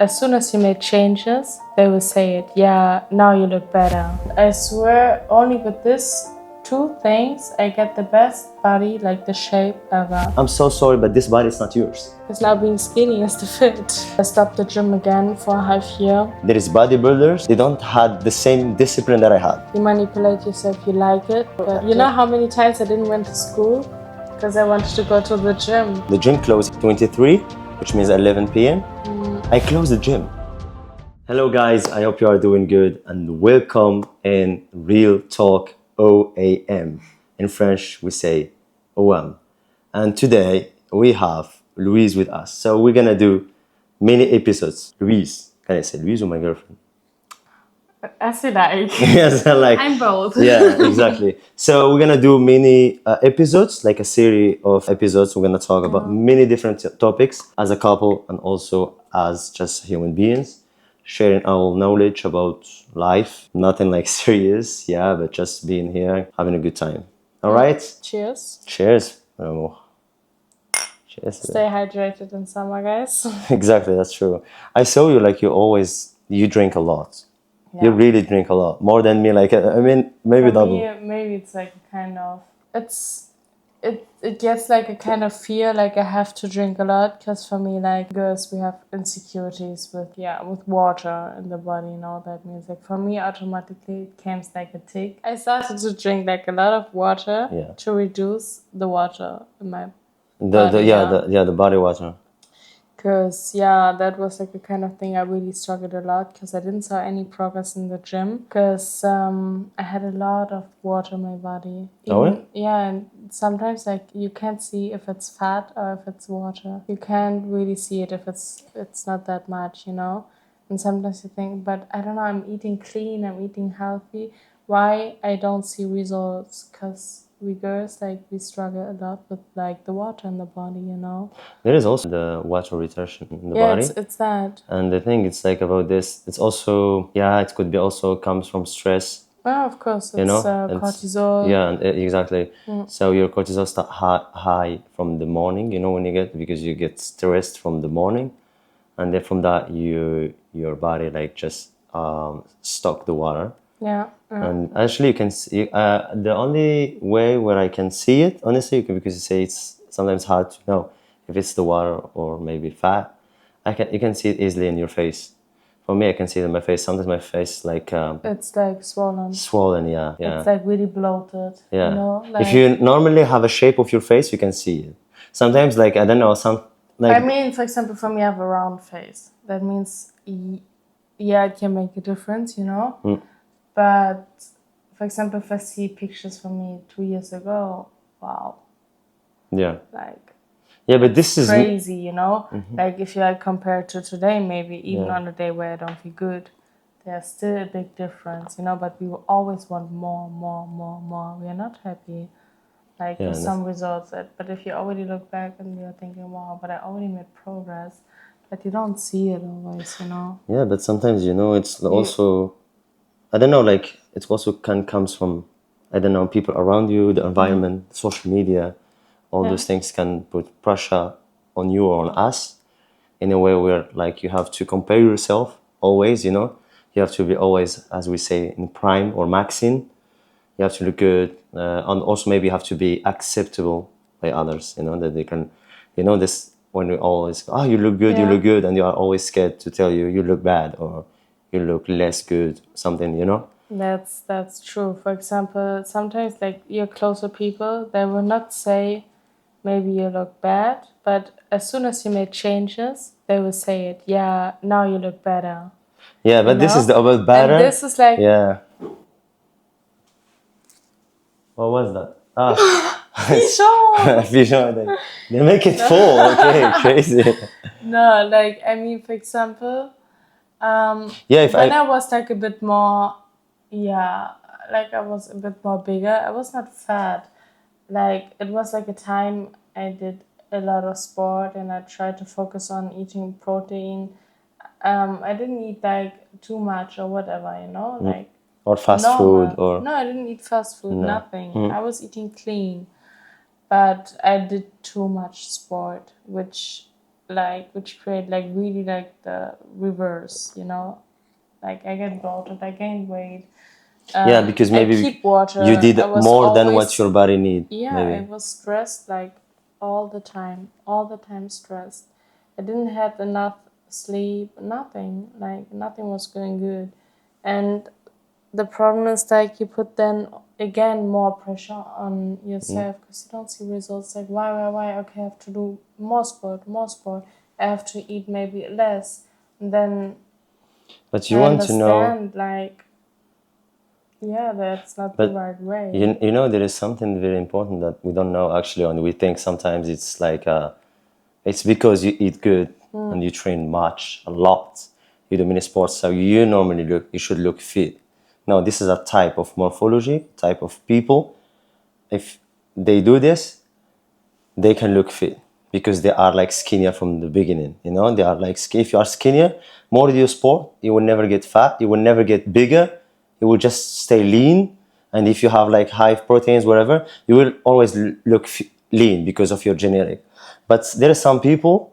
as soon as you make changes, they will say it. Yeah, now you look better. I swear, only with this two things, I get the best body, like the shape ever. I'm so sorry, but this body is not yours. Because now being skinny is the fit. I stopped the gym again for a half year. There is bodybuilders, they don't have the same discipline that I had. You manipulate yourself, you like it. But you know how many times I didn't went to school? Because I wanted to go to the gym. The gym closed at 23, which means 11 p.m. I closed the gym. Hello guys, I hope you are doing good and welcome in Real Talk OAM. In French we say OM. And today we have Louise with us. So we're gonna do many episodes. Louise, can I say Louise or my girlfriend? As you like. Yes, I like. I'm both. Yeah, exactly. So we're gonna do many episodes, like a series of episodes. We're gonna talk about many different topics as a couple and also as just human beings, sharing our knowledge about life. Nothing like serious, yeah, but just being here, having a good time. All right. Cheers. Cheers, mon amour. Cheers. Stay hydrated in summer, guys. Exactly, that's true. I saw you like you drink a lot. Yeah. You really drink a lot, more than me. Like I mean, maybe For double. me, maybe it's like a kind of, it gets like a kind of fear, like I have to drink a lot, because for me, like girls, we have insecurities with water in the body, you know. That means like for me, automatically it comes like a tick. I started to drink like a lot of water to reduce the water in my body. The body water. Because, that was like a kind of thing I really struggled a lot, because I didn't saw any progress in the gym, because I had a lot of water in my body. Yeah, and sometimes like you can't see if it's fat or if it's water. You can't really see it if it's not that much, you know? And sometimes you think, but I don't know, I'm eating clean, I'm eating healthy. Why I don't see results? Because we girls, like, we struggle a lot with like the water in the body, you know. There is also the water retention in the body. Yeah, it's that. And the thing it's like about this, it's also it could be also comes from stress. Oh, of course, it's cortisol. Yeah, exactly. So your cortisol start high from the morning, you know, because you get stressed from the morning, and then from that your body like just stock the water. Yeah. And actually, you can see the only way where I can see it, honestly, because you say it's sometimes hard to know if it's the water or maybe fat. You can see it easily in your face. For me, I can see it in my face. Sometimes my face like it's like swollen. Swollen, yeah. It's like really bloated. Yeah. You know, like, if you normally have a shape of your face, you can see it. Sometimes, like I don't know, I mean, for example, for me, I have a round face. That means, it can make a difference, you know. But, for example, if I see pictures from me 2 years ago, wow. Yeah. Like. Yeah, but this is crazy, you know. Like if you compare to today, maybe even on a day where I don't feel good, there's still a big difference, you know. But we will always want more. We are not happy, like with some results. But if you already look back and you're thinking, wow, but I already made progress, but you don't see it always, you know. Yeah, but sometimes, you know, it's also, I don't know, like it also comes from, I don't know, people around you, the environment, social media. All those things can put pressure on you or on us in a way where like you have to compare yourself always, you know. You have to be always, as we say, in prime or maxing. You have to look good. And also maybe you have to be acceptable by others, you know, that they can, you know, this when we always, you look good, you look good. And you are always scared to tell you look bad or you look less good, something, you know. That's true. For example, sometimes like your closer people, they will not say, maybe you look bad, but as soon as you make changes, they will say it. Yeah, now you look better. Yeah, but this is about better. And this is like... Yeah. What was that? Pigeon! They make it full. Okay, crazy. No, like, I mean, for example, when I was like a bit more, like I was a bit more bigger, I was not fat. Like, it was like a time I did a lot of sport and I tried to focus on eating protein. I didn't eat like too much or whatever, you know, like. Or fast food or. No, I didn't eat fast food, nothing. I was eating clean. But I did too much sport, which like which create like really like the reverse, you know, like I get bloated, I gain weight. Yeah, because I maybe keep water. you did I was more than what always, your body need. yeah, I Maybe. was stressed like all the time stressed. I didn't have enough sleep, nothing, like nothing was going good. And the problem is like you put then again more pressure on yourself because you don't see results. Like why? Okay, I have to do more sport, more sport. I have to eat maybe less. And then But I you want to know, understand like, yeah, that's not the but right way. you know, there is something very important that we don't know actually, and we think sometimes it's like, it's because you eat good and you train much, a lot, you do many sports, so you normally you should look fit. No, this is a type of morphology, type of people. If they do this, they can look fit because they are like skinnier from the beginning. You know, they are like if you are skinnier, more you do sport, you will never get fat, you will never get bigger, you will just stay lean. And if you have like high proteins, whatever, you will always look lean because of your genetic. But there are some people,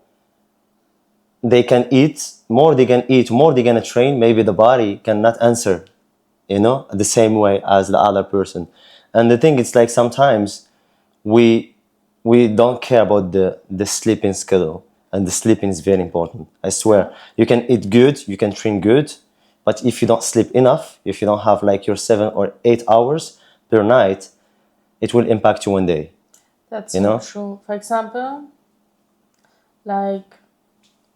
they can eat more, they can eat more, they can train. Maybe the body cannot answer, you know, the same way as the other person. And the thing is like sometimes we we don't care about the sleeping schedule, and the sleeping is very important. I swear, you can eat good, you can train good, but if you don't sleep enough, if you don't have like your 7 or 8 hours per night, it will impact you one day. That's You so know. true. For example, like,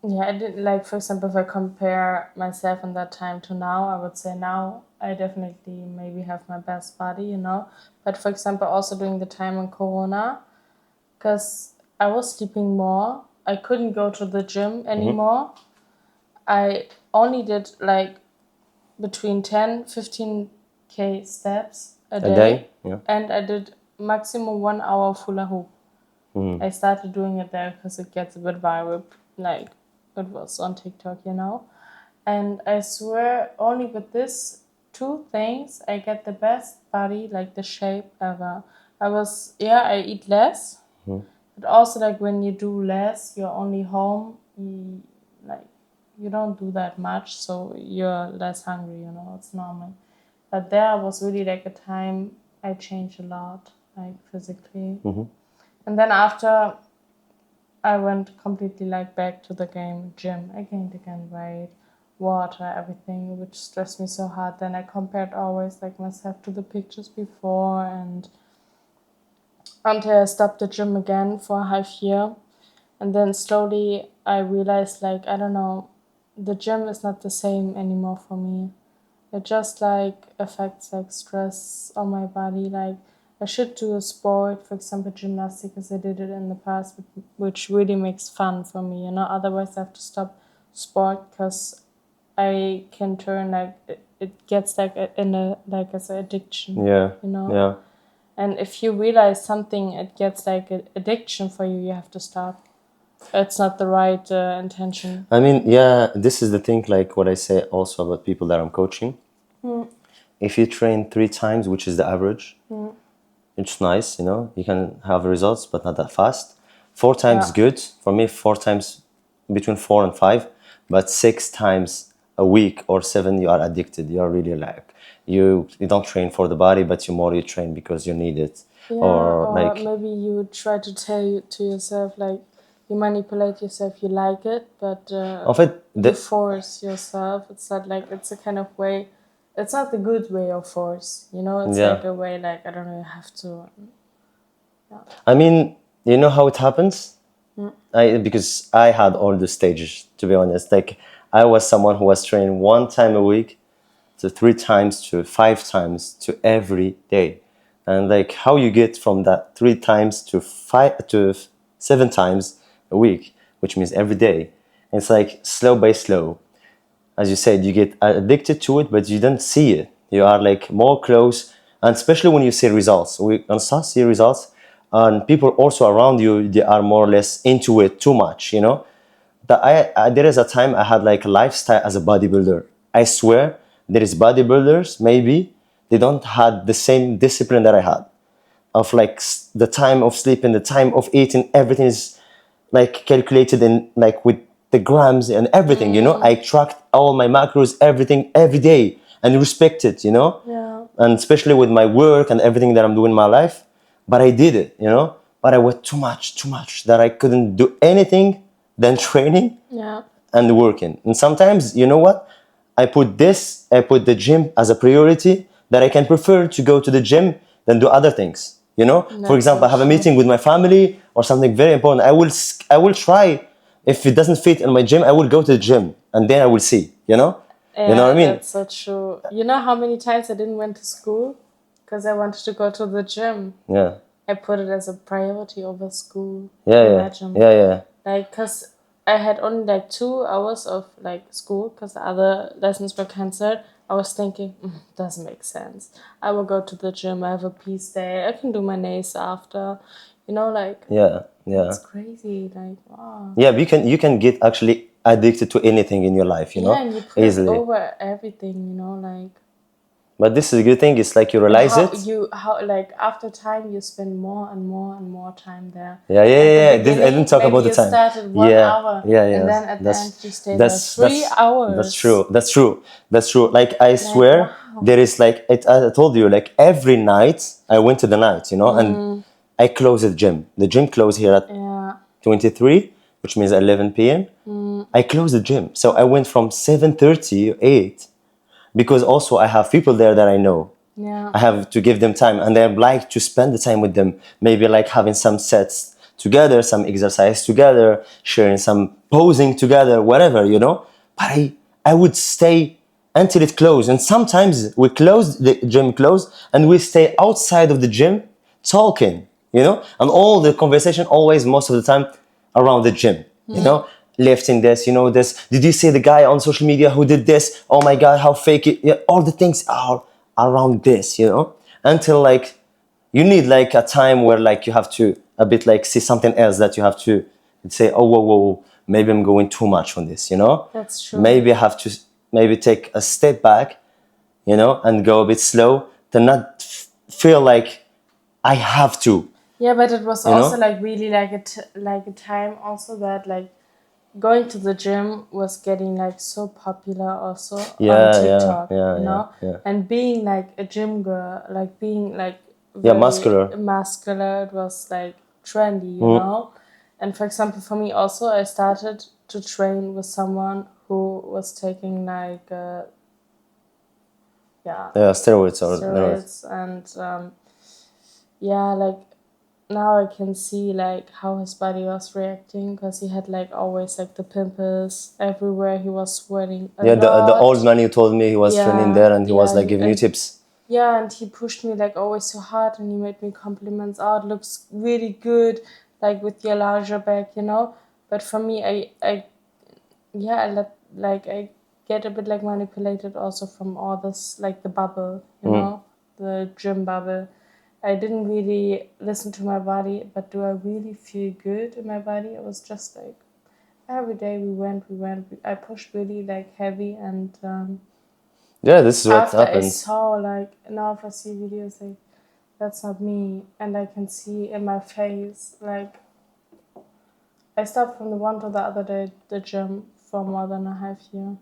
yeah, I did like, for example, if I compare myself in that time to now, I would say now I definitely maybe have my best body, you know. But for example, also during the time in Corona, because I was sleeping more, I couldn't go to the gym anymore. I only did like between 10, 15K steps a A day, day, yeah. and I did maximum 1 hour hula hoop. I started doing it there because it gets a bit viral, like it was on TikTok, you know. And I swear, only with this two things, I get the best body, like the shape ever. I eat less, but also like when you do less, you're only home, like you don't do that much, so you're less hungry, you know, it's normal. But there was really like a time I changed a lot, like physically. And then after I went completely like back to the gym. I gained again weight, water, everything, which stressed me so hard. Then I compared always like myself to the pictures before, and until I stopped the gym again for a half year. And then slowly I realized like, I don't know, the gym is not the same anymore for me. It just like affects like stress on my body. Like I should do a sport, for example, gymnastics, as I did it in the past, which really makes fun for me. You know, otherwise I have to stop sport because I can turn like it gets like in a like as an addiction. Yeah. You know, Yeah. and if you realize something, it gets like an addiction for you. You have to stop. It's not the right intention. I mean, yeah, this is the thing, like what I say also about people that I'm coaching. If you train 3 times, which is the average, it's nice, you know, you can have results, but not that fast. 4 times Yeah. good. For me, 4 times, between 4 and 5, but 6 times a week or 7, you are addicted. You are really like, you don't train for the body, but you train because you need it. Yeah, Or or like, maybe you try to tell to yourself, like, you manipulate yourself, you like it, but en fait, you force yourself. It's not like, it's a kind of way, it's not the good way of force, you know? It's yeah. like a way, like, I don't know, you have to. I mean, you know how it happens? Because I had all the stages, to be honest. Like, I was someone who was training 1 time a week, to 3 times, to 5 times, to every day. And like how you get from that 3 times to 7 times a week, which means every day. It's like slow by slow. As you said, you get addicted to it, but you don't see it. You are like more close, and especially when you see results. We start see results, and people also around you, they are more or less into it too much. You know, that there is a time I had like a lifestyle as a bodybuilder. I swear, there is bodybuilders maybe they don't had the same discipline that I had, of like the time of sleeping, the time of eating, everything is like calculated in like with the grams and everything, you know. I tracked all my macros, everything every day, and respect it, you know. Yeah. And especially with my work and everything that I'm doing in my life. But I did it, you know. But I was too much that I couldn't do anything than training Yeah. and working. And sometimes, you know what? I put the gym as a priority, that I can prefer to go to the gym than do other things. You know, for That's example, so I have a true. meeting with my family or something very important. I will try. If it doesn't fit in my gym, I will go to the gym and then I will see. You know what I mean? That's so true. You know how many times I didn't went to school because I wanted to go to the gym. Yeah. I put it as a priority over school. Yeah, yeah, Imagine. yeah. Like, cause I had only like 2 hours of like school because the other lessons were cancelled. I was thinking, doesn't make sense. I will go to the gym. I have a peace day. I can do my nails after. You know, like Yeah, yeah. it's crazy. Like, wow. Yeah, you can get actually addicted to anything in your life, you know, Yeah, and you put it easily. over everything. You know, like. But this is a good thing. It's like you And realize how like after time you spend more and more and more time there. Yeah. At the This, I didn't beginning, talk maybe about the you time. started 1 hour, Yeah. and then at the end you stay there That's 3 hours. that's true. That's true. That's true. Like I swear, wow. there is like I told you, like every night I went to the night, you know, and I closed the gym. The gym closed here at Yeah. 23, which means 11 p.m. I closed the gym, so I went from 7:30 8, because also I have people there that I know. Yeah. I have to give them time, and I like to spend the time with them. Maybe like having some sets together, some exercise together, sharing some posing together, whatever, you know. But I would stay until it closed, and sometimes we close the gym closed, and we stay outside of the gym talking, you know, and all the conversation always most of the time around the gym, you know. Lifting this, you know, this. Did you see the guy on social media who did this? Oh my God, how fake it! Yeah, all the things are around this, you know, until like you need like a time where like you have to a bit like see something else, that you have to say, oh, whoa, maybe I'm going too much on this, you know. That's true. Maybe I have to maybe take a step back, you know, and go a bit slow to not feel like I have to. Yeah, but it was You also know? like really like like a time also that like going to the gym was getting like so popular also on TikTok, you know, and being like a gym girl, like being like very muscular, it was like trendy, you know. And for example, for me also, I started to train with someone who was taking like steroids and yeah, like now I can see like how his body was reacting because he had like always like the pimples everywhere. He was sweating a lot. The old man, you told me he was training there, and he was like giving you tips. Yeah, and he pushed me like always so hard, and he made me compliments. Oh, it looks really good, like with your larger back, you know. But for me, I I get a bit like manipulated also from all this like the bubble, you know, the gym bubble. I didn't really listen to my body, but do I really feel good in my body? It was just like every day we went. I pushed really like heavy, and yeah, this is what after happened. I saw like now if I see videos like that's not me, and I can see in my face like I stopped from the one to the other day the gym for more than a half year.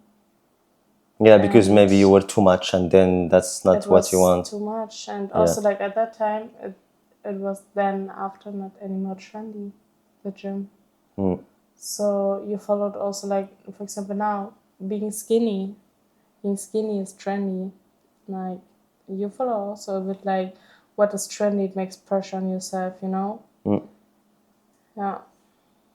Yeah, because maybe you were too much, and then that's not what you want. Too much, and also like at that time, it was then after not anymore trendy, the gym. So you followed also like for example now being skinny is trendy. Like you follow also a bit like what is trendy. It makes pressure on yourself, you know. Yeah.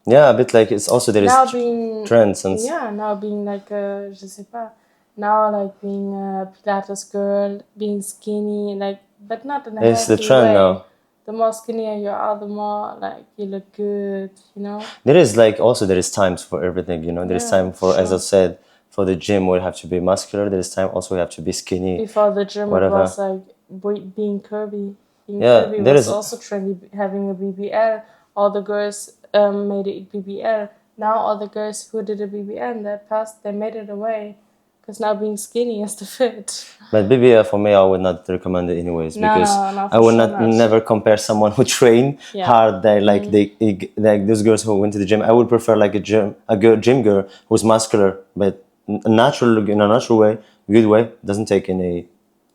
Yeah, a bit like it's also there now is being trends and now being like a je sais pas, now like being a Pilates girl, being skinny, like but not in a it's the healthy trend way. now. The more skinnier you are, the more like you look good, you know. There is like also there is times for everything, you know. There is time for, as I said, for the gym where you have to be muscular. There is time also you have to be skinny. Before the gym, whatever. It was like being curvy. Being Yeah, curvy there was is also trendy. Having a BBL, all the girls made it BBL. Now all the girls who did a BBL in that past, they made it away, Because now being skinny is the fit. But maybe for me, I would not recommend it anyways, because No, I would sure not never compare someone who train hard. They like like those girls who went to the gym. I would prefer like a gym girl who's muscular, but natural in a natural way, good way, doesn't take any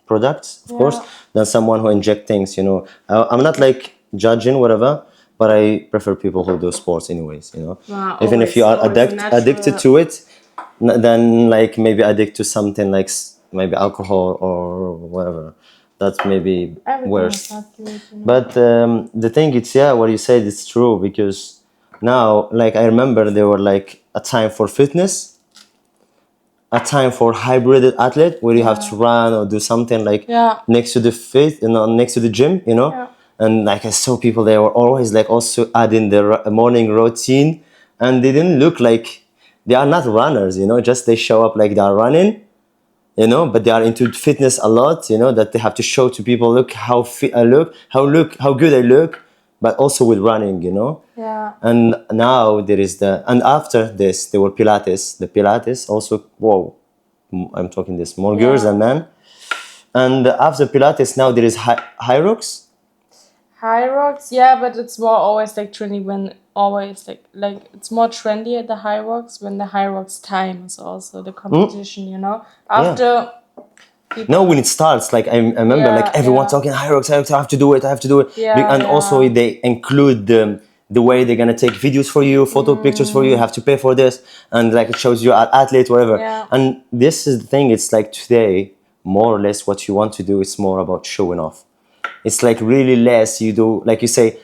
products, of course, than someone who inject things. You know, I'm not like judging whatever, but I prefer people who do sports anyways. You know, even if you are addicted to it, then like maybe addict to something like maybe alcohol or whatever. That's maybe worse. But the thing is, what you said is true, because now, like I remember, there were like a time for fitness, a time for hybrid athlete where you have to run or do something like next to the next to the gym, you know. And like I saw people, they were always like also adding the morning routine, and they didn't look like, they are not runners, you know, just they show up like they are running, you know, but they are into fitness a lot, you know, that they have to show to people, look how fit I look, how good I look, but also with running, you know. And now there is and after this there were Pilates. The Pilates also, whoa, I'm talking this more girls than men. And after Pilates now there is HYROX. HYROX, but it's more always like trendy when always like it's more trendy at the HYROX when the HYROX time is also the competition, you know. After no, when it starts, like I remember like everyone talking HYROX, I have to do it, and also they include the way they're gonna take videos for you, photo pictures for you have to pay for this, and like it shows you an athlete, whatever. And this is the thing, it's like today more or less what you want to do is more about showing off. It's like really less you do, like you say,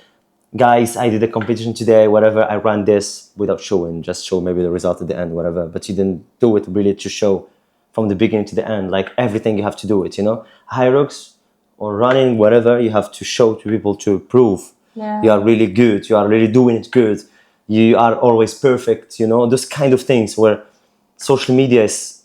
guys, I did a competition today, whatever, I ran this, without showing, just show maybe the result at the end, whatever, but you didn't do it really to show from the beginning to the end, like everything you have to do it, you know. HYROX or running, whatever, you have to show to people to prove you are really good, you are really doing it good, you are always perfect, you know, those kind of things where social media is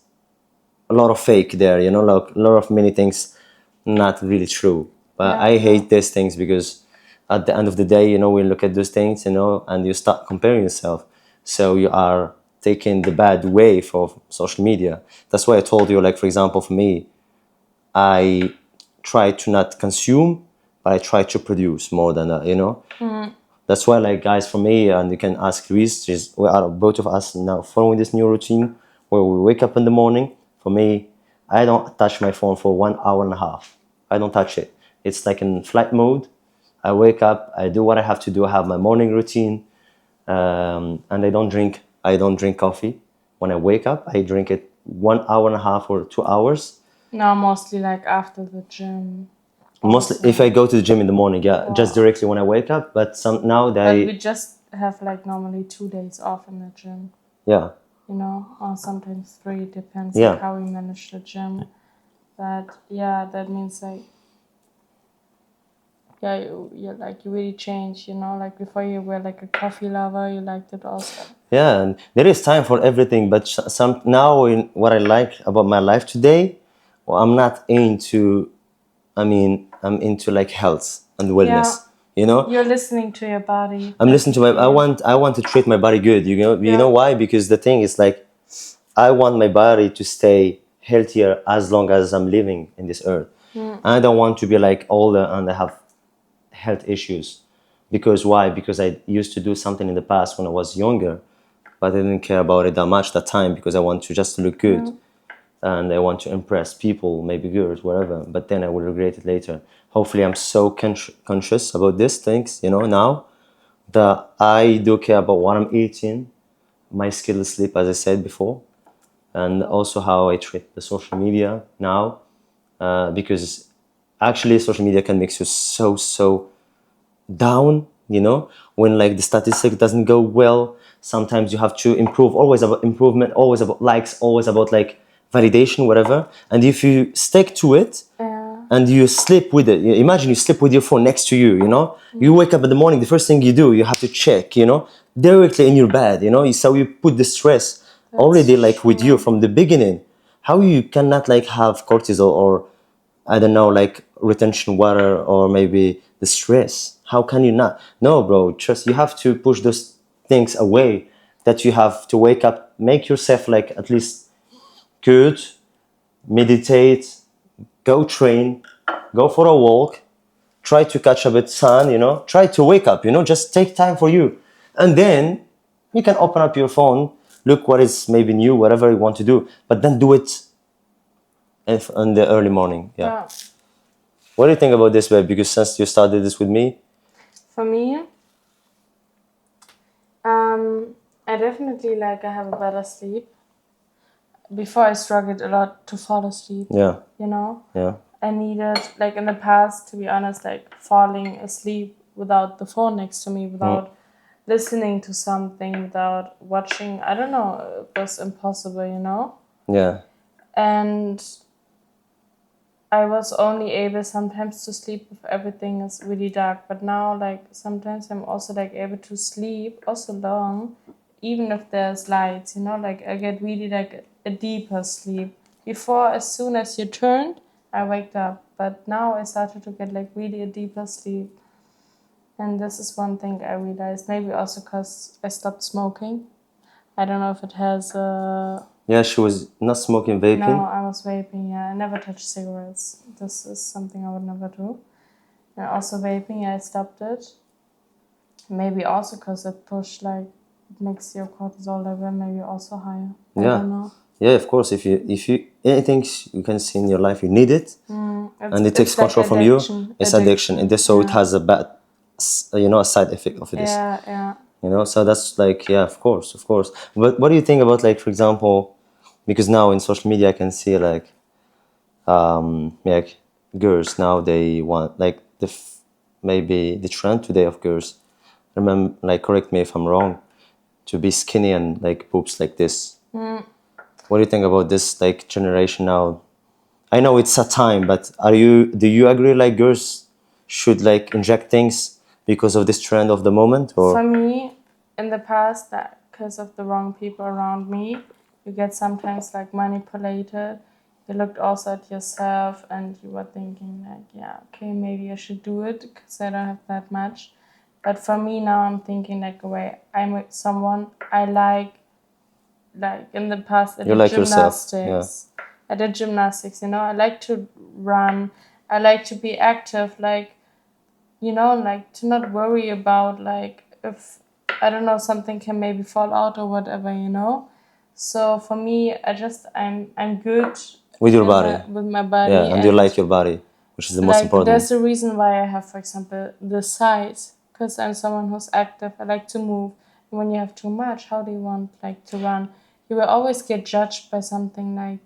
a lot of fake there, you know, like a lot of many things not really true. But I hate these things, because at the end of the day, you know, we look at those things, you know, and you start comparing yourself. So you are taking the bad way for social media. That's why I told you, like, for example, for me, I try to not consume, but I try to produce more than that, you know. That's why, like, guys, for me, and you can ask Luis, we are both of us now following this new routine where we wake up in the morning. For me, I don't touch my phone for 1 hour and a half. I don't touch it. It's like in flight mode. I wake up, I do what I have to do. I have my morning routine, and I don't drink coffee. When I wake up, I drink it 1 hour and a half or 2 hours. No, mostly like after the gym. Mostly if I go to the gym in the morning, just directly when I wake up. But but we just have like normally 2 days off in the gym. Yeah. You know, or sometimes 3, depends on how we manage the gym. But that means like you like you really change, you know, like before you were like a coffee lover, you liked it also. Yeah, and there is time for everything, but now what I like about my life today, well, I'm not into, I'm into like health and wellness. You know, you're listening to your body. I'm listening to I want to treat my body good. You know why? Because the thing is like, I want my body to stay healthier as long as I'm living in this earth. I don't want to be like older and I have health issues. Because why? Because I used to do something in the past when I was younger, but I didn't care about it that much that time, because I want to just look good. And I want to impress people, maybe girls, whatever. But then I will regret it later. Hopefully, I'm so conscious about these things, you know, now, that I do care about what I'm eating, my skill sleep, as I said before, and also how I treat the social media now, because actually social media can make you so down, you know, when like the statistic doesn't go well. Sometimes you have to improve, always about improvement, always about likes, always about like validation, whatever. And if you stick to it and you sleep with it, imagine you sleep with your phone next to you, you know, you wake up in the morning, the first thing you do, you have to check, you know, directly in your bed, you know, so you put the stress already like with you from the beginning. How you cannot like have cortisol or I don't know, like retention water or maybe the stress? How can you not? No, bro, trust, you have to push those things away, that you have to wake up, make yourself like at least good, meditate, go train, go for a walk, try to catch a bit sun, try to wake up, just take time for you. And then you can open up your phone, look what is maybe new, whatever you want to do, but then do it in the early morning. Yeah. What do you think about this, babe? Because since you started this with me. For me, I definitely I have a better sleep. Before I struggled a lot to fall asleep. Yeah. Yeah. I needed, in the past, to be honest, falling asleep without the phone next to me, without listening to something, without watching. I don't know, it was impossible, Yeah. And I was only able sometimes to sleep if everything is really dark. But now, sometimes I'm also, able to sleep also long, even if there's lights, I get really, a deeper sleep. Before, as soon as you turned, I waked up. But now I started to get, really a deeper sleep. And this is one thing I realized. Maybe also because I stopped smoking. I don't know if it has Yeah, she was not smoking, vaping? No, I was vaping, yeah. I never touched cigarettes. This is something I would never do. And also vaping, I stopped it. Maybe also because it pushed, it makes your cortisol level maybe also higher. I don't know. Yeah, of course. If you anything you can see in your life, you need it, and it takes control from you. It's addiction, and so it has a bad, a side effect of this. Yeah. So that's of course. But what do you think about for example, because now in social media I can see girls now they want maybe the trend today of girls, remember correct me if I'm wrong, to be skinny and boobs like this. What do you think about this generation now? I know it's a time, but do you agree girls should inject things because of this trend of the moment? Or for me, in the past, because of the wrong people around me, you get sometimes manipulated. You looked also at yourself and you were thinking okay, maybe I should do it because I don't have that much. But for me now, I'm thinking I'm with someone I like in the past I did gymnastics. Yourself. Yeah. I did gymnastics, I like to run. I like to be active, to not worry about if I don't know, something can maybe fall out or whatever, So for me, I'm good with your body. with my body. Yeah, and you like your body, which is the most important. There's a reason why I have, for example, the size, because I'm someone who's active. I like to move. And when you have too much, how do you want to run? You will always get judged by something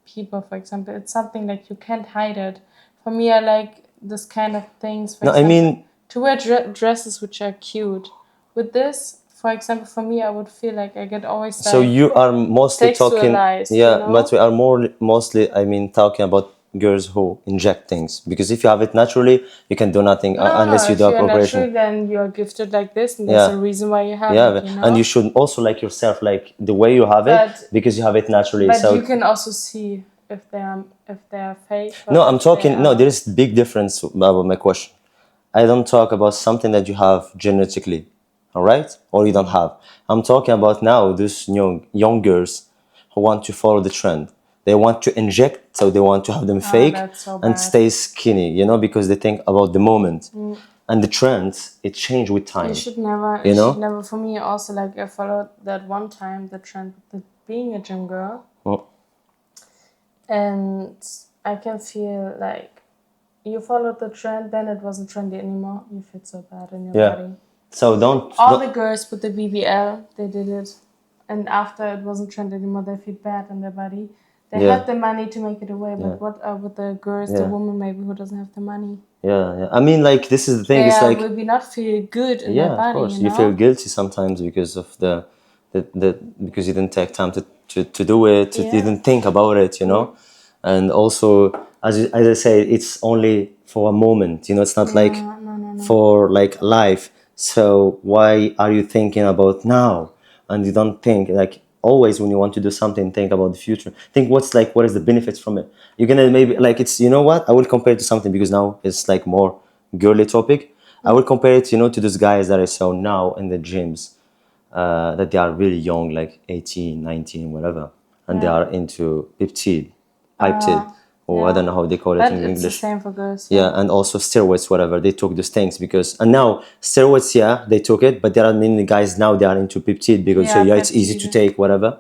people, for example. It's something you can't hide it. For me, I like this kind of things. For example, I mean, to wear dresses which are cute. With this, for example, for me, I would feel I get always so you are mostly talking, but we are mostly talking about girls who inject things, because if you have it naturally, you can do nothing unless you do a operation. Naturally, then you are gifted like this, and there's a reason why you have it. And you should also like yourself, the way you have it, because you have it naturally. But you can also see if they are fake. No, I'm talking. No, there is big difference about my question. I don't talk about something that you have genetically, all right, or you don't have. I'm talking about now those young girls who want to follow the trend. They want to inject, so they want to have them fake and stay skinny, because they think about the moment. And the trends, it changed with time. You should never, should never. For me, also, I followed that one time the trend with being a gym girl. And I can feel you followed the trend, then it wasn't trendy anymore. You fit so bad in your body. So the girls with the BBL, they did it. And after it wasn't trendy anymore, they feel bad in their body. They had the money to make it away, but what are with the girls, the woman maybe who doesn't have the money? Yeah. I mean, this is the thing. They will not feel good in their body. Of course. You feel guilty sometimes because of because you didn't take time to do it. You didn't think about it, And also, as I say, it's only for a moment. It's not no. for life. So why are you thinking about now? And you don't think always when you want to do something, think about the future. Think what is the benefits from it. You're gonna maybe it's what I will compare it to something, because now it's more girly topic. I will compare it to those guys that I saw now in the gyms, that they are really young, 18, 19, whatever, and they are into peptide, or I don't know how they call it in English. It's the same for girls. Yeah, and also steroids, whatever. They took those things and now steroids, they took it, but there are many guys now they are into peptide because it's easy to take, whatever.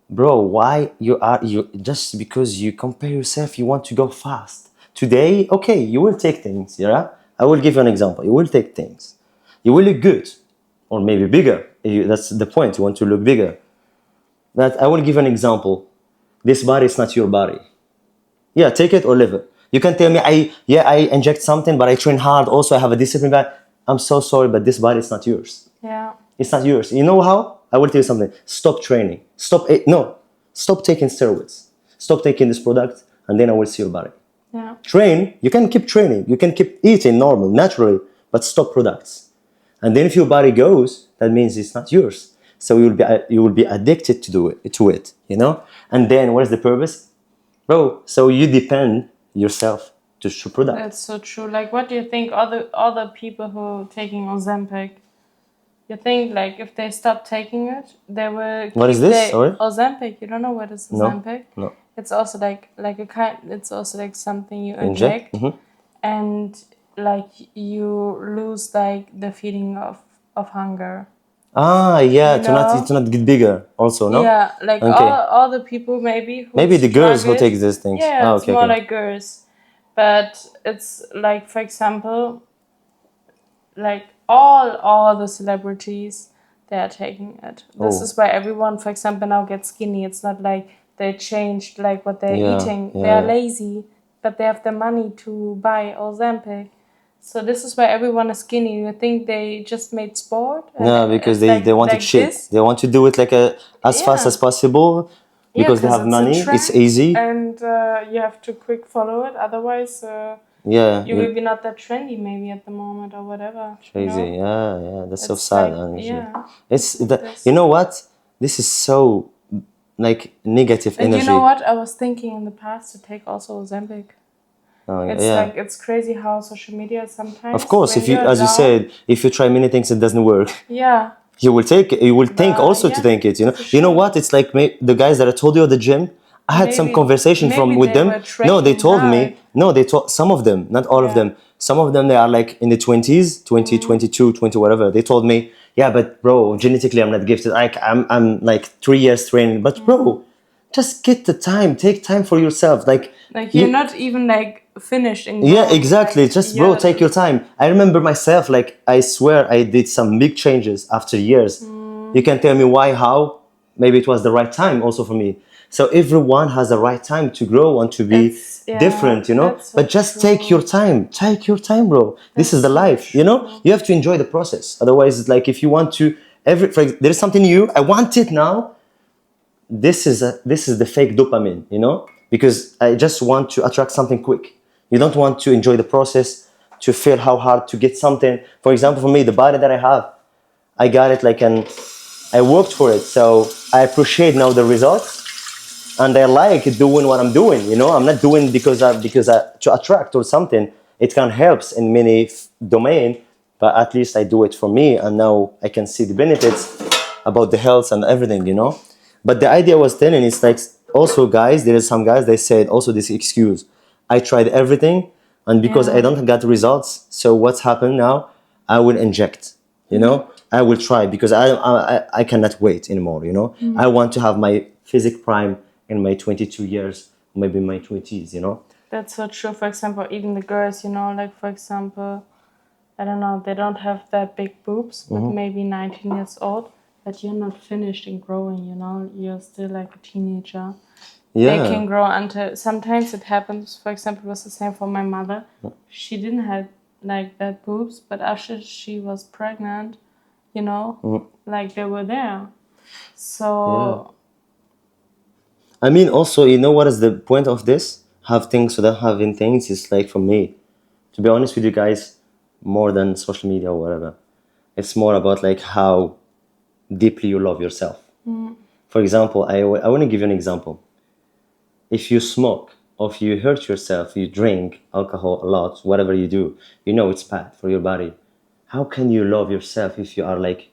Bro, why you just because you compare yourself, you want to go fast. Today, okay, you will take things, I will give you an example. You will take things. You will look good, or maybe bigger. That's the point. You want to look bigger. But I will give an example. This body is not your body. Yeah, take it or leave it. You can tell me, I inject something, but I train hard. Also, I have a discipline. But I'm so sorry, but this body is not yours. Yeah. It's not yours. You know how? I will tell you something. Stop training. Stop taking steroids. Stop taking this product, and then I will see your body. Yeah. Train. You can keep training. You can keep eating normal, naturally, but stop products. And then if your body goes, that means it's not yours. So you will be addicted to it, And then what is the purpose? Bro, so you depend yourself to product. That's so true. Like, what do you think other people who are taking Ozempic? You think, like, if they stop taking it, they will. What is this? Sorry? Ozempic. You don't know what is Ozempic? No. It's also it's also like something you inject, and like you lose like the feeling of hunger. Yeah, to not get bigger also, no? Yeah, like all the people maybe the girls who take these things. Yeah, it's more like girls. But it's like, for example, like all the celebrities, they are taking it. This is why everyone, for example, now gets skinny. It's not like they changed like what they're eating. They are lazy, but they have the money to buy Ozempic. So this is why everyone is skinny. You think they just made sport? No, because they want to cheat. They want to do it like as fast as possible because they have money. It's easy. And you have to quick follow it. Otherwise, you will be not that trendy maybe at the moment or whatever. Crazy. Yeah. That's so sad. You know what? This is so like negative energy. And you know what? I was thinking in the past to take also Ozempic. It's crazy how social media sometimes. Of course, if you, as you said, if you try many things, it doesn't work. Yeah. You will take it. You will think also to think it. You know what? It's like the guys that I told you at the gym. I had some conversation with them. No, they told me. No, they told some of them, not all of them. Some of them they are like in the 20s, 20, 22, 20, whatever. They told me, yeah, but bro, genetically I'm not gifted. I'm like 3 years training, but bro, just get the time. Take time for yourself. Like you're not even like finished in yeah, exactly. Like, just bro, take your time. I remember myself, like I swear I did some big changes after years. You can tell me why, how? Maybe it was the right time also for me. So everyone has the right time to grow and to be different, but just take your time. Take your time, bro. This is the life, You have to enjoy the process. Otherwise, it's like if you want to there is something new, I want it now. This is the fake dopamine, because I just want to attract something quick. You don't want to enjoy the process, to feel how hard to get something. For example, for me, the body that I have, I got it I worked for it. So I appreciate now the results, and I like doing what I'm doing. I'm not doing because to attract or something. It can help in many domain, but at least I do it for me, and now I can see the benefits about the health and everything. But the idea was telling it's like also guys, there is some guys they said also this excuse. I tried everything, and because I don't get results, so what's happened now? I will inject. I will try because I cannot wait anymore. I want to have my physique prime in my 22 years, maybe my 20s. That's so true. For example, even the girls, like for example, I don't know, they don't have that big boobs, but maybe 19 years old. But you're not finished in growing, You're still like a teenager. Yeah. They can grow until... Sometimes it happens, for example, it was the same for my mother. She didn't have like that boobs, but after she was pregnant, like they were there. So... I mean, also, what is the point of this? Have things without having things is like for me, to be honest with you guys, more than social media or whatever. It's more about like how deeply you love yourself. For example, I want to give you an example. If you smoke or if you hurt yourself, you drink alcohol a lot, whatever you do, it's bad for your body. How can you love yourself if you are like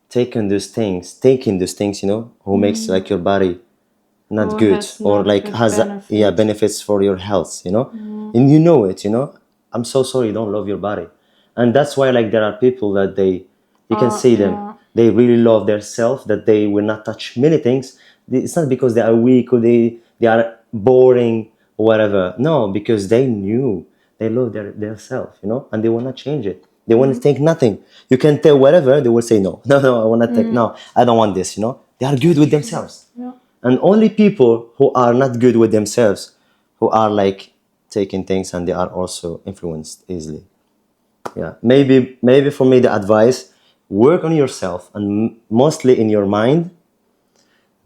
taking those things, who makes like your body not good, or like has benefits for your health, you know, and you know it, you know. I'm so sorry you don't love your body. And that's why like there are people that you can see them, they really love their self, that they will not touch many things. It's not because they are weak or they are boring or whatever. No, because they knew they love their self, you know, and they want to change it. They want to think nothing. You can tell whatever, they will say no. No, I want to take, no, I don't want this, you know. They are good with themselves. Yeah. And only people who are not good with themselves, who are like taking things and they are also influenced easily. Yeah, maybe for me the advice, work on yourself and mostly in your mind.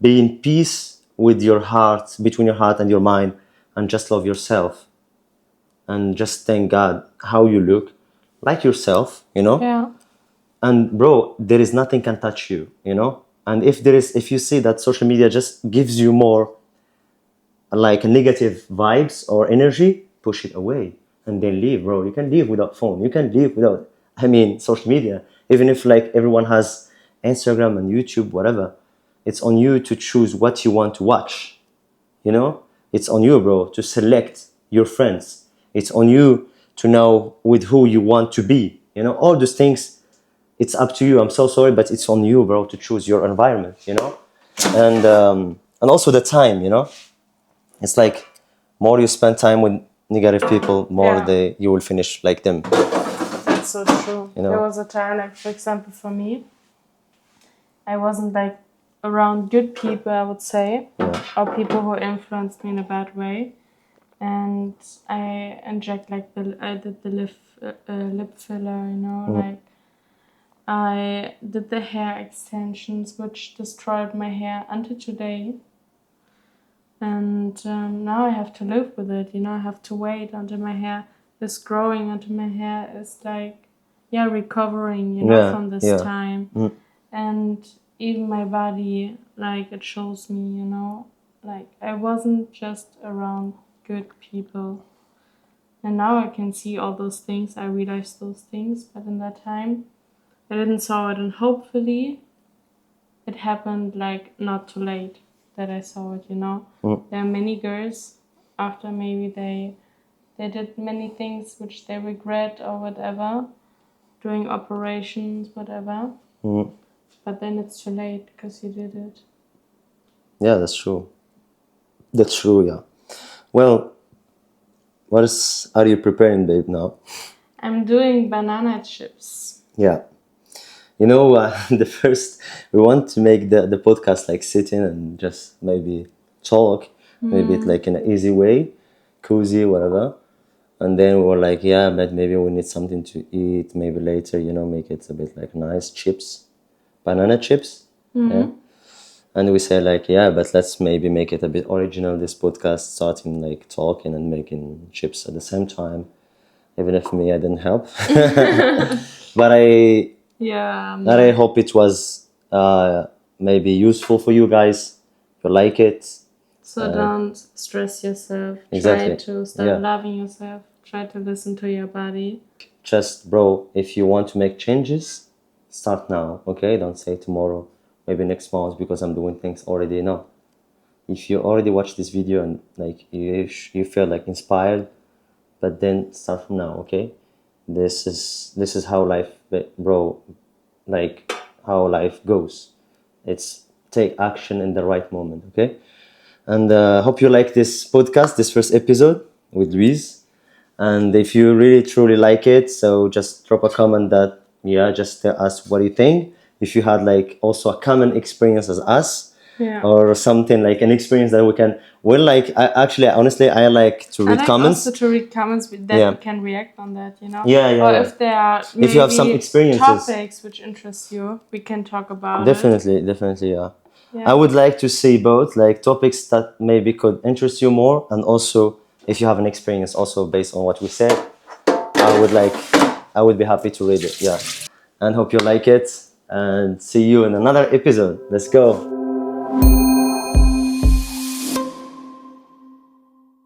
Be in peace with your heart, between your heart and your mind, and just love yourself. And just thank God how you look, like yourself, you know. Yeah. And bro, there is nothing can touch you, you know. And if you see that social media just gives you more like negative vibes or energy, push it away and then leave, bro. You can live without phone. You can live without, I mean, social media. Even if like everyone has Instagram and YouTube, whatever, it's on you to choose what you want to watch. You know, it's on you, bro, to select your friends. It's on you to know with who you want to be. You know, all those things, it's up to you. I'm so sorry, but it's on you, bro, to choose your environment. You know, and also the time. You know, it's like more you spend time with negative people, more you will finish like them. That's so true. You know? There was a time, like for example, for me, I wasn't like around good people, I would say, or people who influenced me in a bad way. And I inject like I did the lip filler, you know, like I did the hair extensions, which destroyed my hair until today. And now I have to live with it, you know. I have to wait until my hair is growing, until my hair is like, recovering, you know, from this time. And even my body, like, it shows me, you know, like, I wasn't just around good people. And now I can see all those things, I realized those things, but in that time, I didn't saw it, and hopefully it happened, like, not too late that I saw it, you know. There are many girls, after maybe they did many things which they regret or whatever, doing operations, whatever. But then it's too late because you did it. Yeah, that's true. That's true, yeah. Well, are you preparing, babe, now? I'm doing banana chips. Yeah. You know, we want to make the podcast like sitting and just maybe talk, maybe it like in an easy way, cozy, whatever. And then we were like, yeah, but maybe we need something to eat, maybe later, you know, make it a bit like nice chips, banana chips. Yeah. And we said like, yeah, but let's maybe make it a bit original, this podcast, starting like talking and making chips at the same time. Even if I didn't help. But I hope it was maybe useful for you guys. If you like it. So don't stress yourself. Exactly. Try to start loving yourself. Try to listen to your body. Just, bro, if you want to make changes, start now, okay? Don't say tomorrow, maybe next month, because I'm doing things already. No. If you already watched this video and like you feel like inspired, but then start from now, okay? This is how life, bro, like how life goes. It's take action in the right moment, okay? And hope you like this podcast, this first episode with Louise. And if you really truly like it, so just drop a comment that, just tell us what you think. If you had like also a common experience as us, or something like an experience that we can, honestly, I like to read comments. Also to read comments that we can react on that, you know. Or if there are if you have some experiences, topics which interest you, we can talk about definitely, yeah. I would like to see both, like topics that maybe could interest you more, and also if you have an experience also based on what we said, I would be happy to read it, yeah. And hope you like it, and see you in another episode. Let's go.